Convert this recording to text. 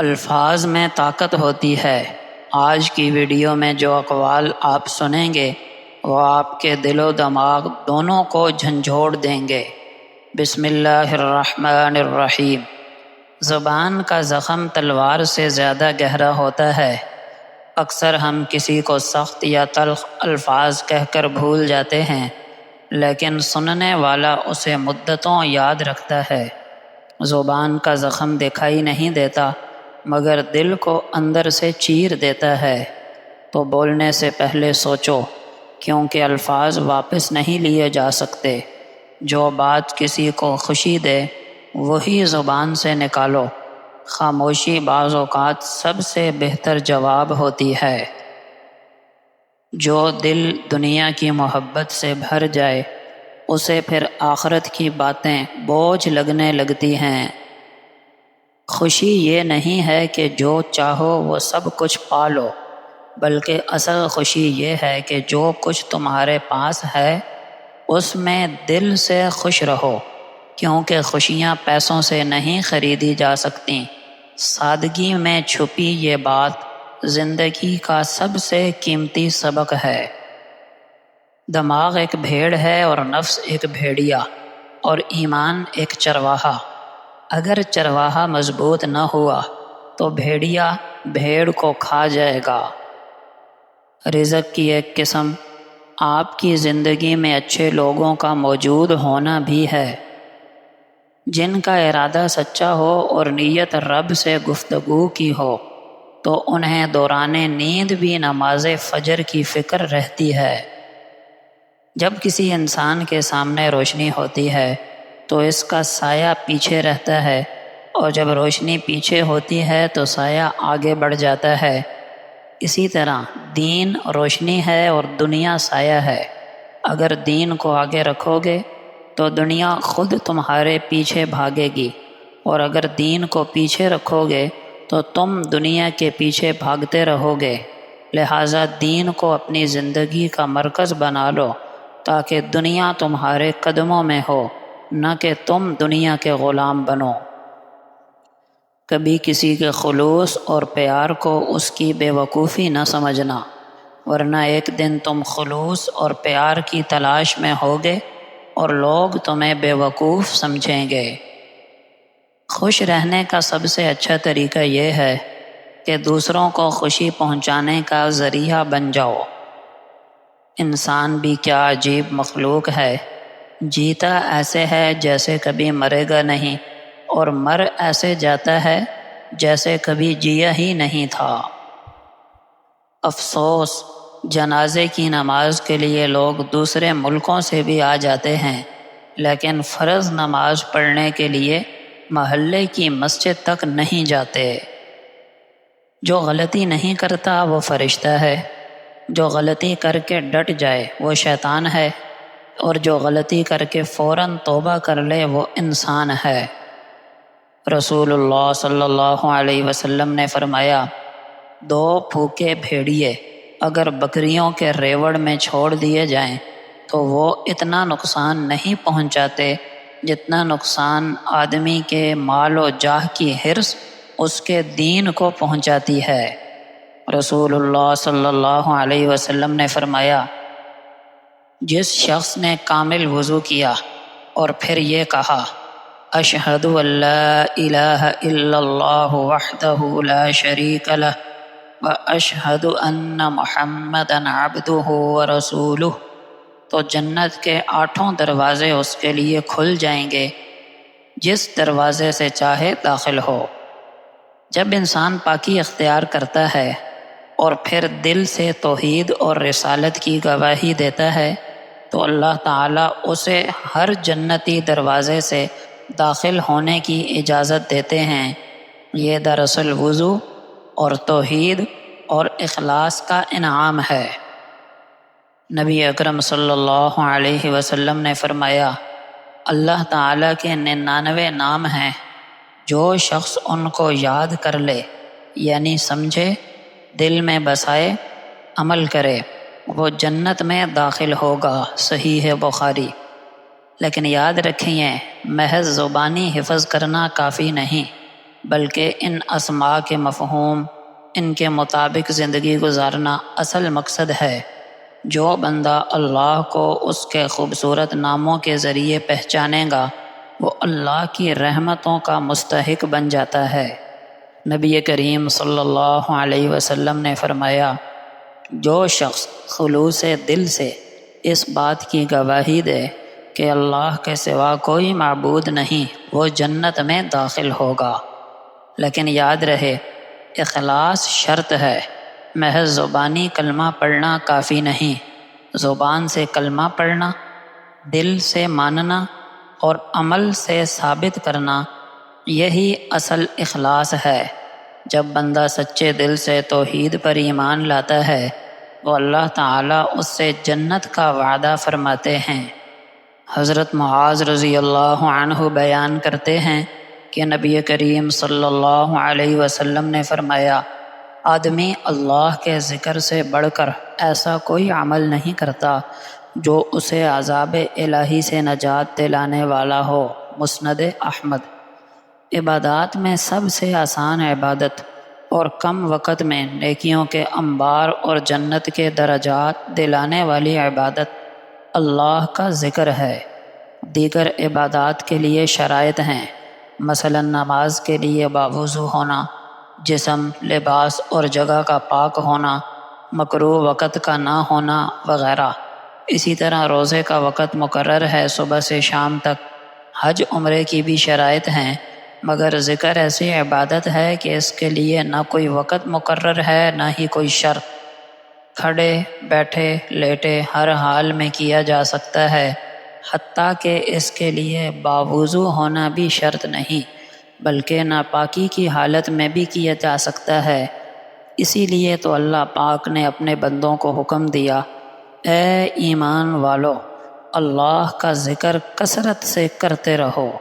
الفاظ میں طاقت ہوتی ہے۔ آج کی ویڈیو میں جو اقوال آپ سنیں گے وہ آپ کے دل و دماغ دونوں کو جھنجھوڑ دیں گے۔ بسم اللہ الرحمن الرحیم۔ زبان کا زخم تلوار سے زیادہ گہرا ہوتا ہے۔ اکثر ہم کسی کو سخت یا تلخ الفاظ کہہ کر بھول جاتے ہیں، لیکن سننے والا اسے مدتوں یاد رکھتا ہے۔ زبان کا زخم دکھائی نہیں دیتا، مگر دل کو اندر سے چیر دیتا ہے۔ تو بولنے سے پہلے سوچو، کیونکہ الفاظ واپس نہیں لیے جا سکتے۔ جو بات کسی کو خوشی دے وہی زبان سے نکالو۔ خاموشی بعض اوقات سب سے بہتر جواب ہوتی ہے۔ جو دل دنیا کی محبت سے بھر جائے اسے پھر آخرت کی باتیں بوجھ لگنے لگتی ہیں۔ خوشی یہ نہیں ہے کہ جو چاہو وہ سب کچھ پا لو، بلکہ اصل خوشی یہ ہے کہ جو کچھ تمہارے پاس ہے اس میں دل سے خوش رہو، کیونکہ خوشیاں پیسوں سے نہیں خریدی جا سکتی۔ سادگی میں چھپی یہ بات زندگی کا سب سے قیمتی سبق ہے۔ دماغ ایک بھیڑ ہے اور نفس ایک بھیڑیا، اور ایمان ایک چرواہا۔ اگر چرواہا مضبوط نہ ہوا تو بھیڑیا بھیڑ کو کھا جائے گا۔ رزق کی ایک قسم آپ کی زندگی میں اچھے لوگوں کا موجود ہونا بھی ہے، جن کا ارادہ سچا ہو اور نیت رب سے گفتگو کی ہو تو انہیں دوران نیند بھی نماز فجر کی فکر رہتی ہے۔ جب کسی انسان کے سامنے روشنی ہوتی ہے تو اس کا سایہ پیچھے رہتا ہے، اور جب روشنی پیچھے ہوتی ہے تو سایہ آگے بڑھ جاتا ہے۔ اسی طرح دین روشنی ہے اور دنیا سایہ ہے۔ اگر دین کو آگے رکھو گے تو دنیا خود تمہارے پیچھے بھاگے گی، اور اگر دین کو پیچھے رکھو گے تو تم دنیا کے پیچھے بھاگتے رہو گے۔ لہٰذا دین کو اپنی زندگی کا مرکز بنا لو تاکہ دنیا تمہارے قدموں میں ہو، نہ کہ تم دنیا کے غلام بنو۔ کبھی کسی کے خلوص اور پیار کو اس کی بے وقوفی نہ سمجھنا، ورنہ ایک دن تم خلوص اور پیار کی تلاش میں ہوگے اور لوگ تمہیں بے وقوف سمجھیں گے۔ خوش رہنے کا سب سے اچھا طریقہ یہ ہے کہ دوسروں کو خوشی پہنچانے کا ذریعہ بن جاؤ۔ انسان بھی کیا عجیب مخلوق ہے، جیتا ایسے ہے جیسے کبھی مرے گا نہیں، اور مر ایسے جاتا ہے جیسے کبھی جیا ہی نہیں تھا۔ افسوس، جنازے کی نماز کے لیے لوگ دوسرے ملکوں سے بھی آ جاتے ہیں، لیکن فرض نماز پڑھنے کے لیے محلے کی مسجد تک نہیں جاتے۔ جو غلطی نہیں کرتا وہ فرشتہ ہے، جو غلطی کر کے ڈٹ جائے وہ شیطان ہے، اور جو غلطی کر کے فوراً توبہ کر لے وہ انسان ہے۔ رسول اللہ صلی اللہ علیہ وسلم نے فرمایا، دو بھوکے بھیڑیے اگر بکریوں کے ریوڑ میں چھوڑ دیے جائیں تو وہ اتنا نقصان نہیں پہنچاتے جتنا نقصان آدمی کے مال و جاہ کی حرص اس کے دین کو پہنچاتی ہے۔ رسول اللہ صلی اللہ علیہ وسلم نے فرمایا، جس شخص نے کامل وضو کیا اور پھر یہ کہا، اشہد ان لا الہ الا اللہ وحدہ لا شریک لہ واشہد ان محمدا عبدہ ورسولہ، تو جنت کے 8 دروازے اس کے لیے کھل جائیں گے، جس دروازے سے چاہے داخل ہو۔ جب انسان پاکی اختیار کرتا ہے اور پھر دل سے توحید اور رسالت کی گواہی دیتا ہے تو اللہ تعالیٰ اسے ہر جنتی دروازے سے داخل ہونے کی اجازت دیتے ہیں۔ یہ دراصل وضو اور توحید اور اخلاص کا انعام ہے۔ نبی اکرم صلی اللہ علیہ وسلم نے فرمایا، اللہ تعالیٰ کے 99 نام ہیں، جو شخص ان کو یاد کر لے، یعنی سمجھے، دل میں بسائے، عمل کرے، وہ جنت میں داخل ہوگا۔ صحیح بخاری۔ لیکن یاد رکھیے، محض زبانی حفظ کرنا کافی نہیں، بلکہ ان اسماء کے مفہوم، ان کے مطابق زندگی گزارنا اصل مقصد ہے۔ جو بندہ اللہ کو اس کے خوبصورت ناموں کے ذریعے پہچانے گا وہ اللہ کی رحمتوں کا مستحق بن جاتا ہے۔ نبی کریم صلی اللہ علیہ وسلم نے فرمایا، جو شخص خلوص دل سے اس بات کی گواہی دے کہ اللہ کے سوا کوئی معبود نہیں، وہ جنت میں داخل ہوگا۔ لیکن یاد رہے، اخلاص شرط ہے۔ محض زبانی کلمہ پڑھنا کافی نہیں۔ زبان سے کلمہ پڑھنا، دل سے ماننا اور عمل سے ثابت کرنا، یہی اصل اخلاص ہے۔ جب بندہ سچے دل سے توحید پر ایمان لاتا ہے تو اللہ تعالیٰ اس سے جنت کا وعدہ فرماتے ہیں۔ حضرت معاذ رضی اللہ عنہ بیان کرتے ہیں کہ نبی کریم صلی اللہ علیہ وسلم نے فرمایا، آدمی اللہ کے ذکر سے بڑھ کر ایسا کوئی عمل نہیں کرتا جو اسے عذاب الہی سے نجات دلانے والا ہو۔ مسند احمد۔ عبادات میں سب سے آسان عبادت اور کم وقت میں نیکیوں کے انبار اور جنت کے درجات دلانے والی عبادت اللہ کا ذکر ہے۔ دیگر عبادات کے لیے شرائط ہیں، مثلا نماز کے لیے باوضو ہونا، جسم، لباس اور جگہ کا پاک ہونا، مکروہ وقت کا نہ ہونا وغیرہ۔ اسی طرح روزے کا وقت مقرر ہے صبح سے شام تک۔ حج عمرے کی بھی شرائط ہیں، مگر ذکر ایسی عبادت ہے کہ اس کے لیے نہ کوئی وقت مقرر ہے نہ ہی کوئی شرط۔ کھڑے، بیٹھے، لیٹے ہر حال میں کیا جا سکتا ہے، حتیٰ کہ اس کے لیے باوضو ہونا بھی شرط نہیں، بلکہ ناپاکی کی حالت میں بھی کیا جا سکتا ہے۔ اسی لیے تو اللہ پاک نے اپنے بندوں کو حکم دیا، اے ایمان والو، اللہ کا ذکر کثرت سے کرتے رہو۔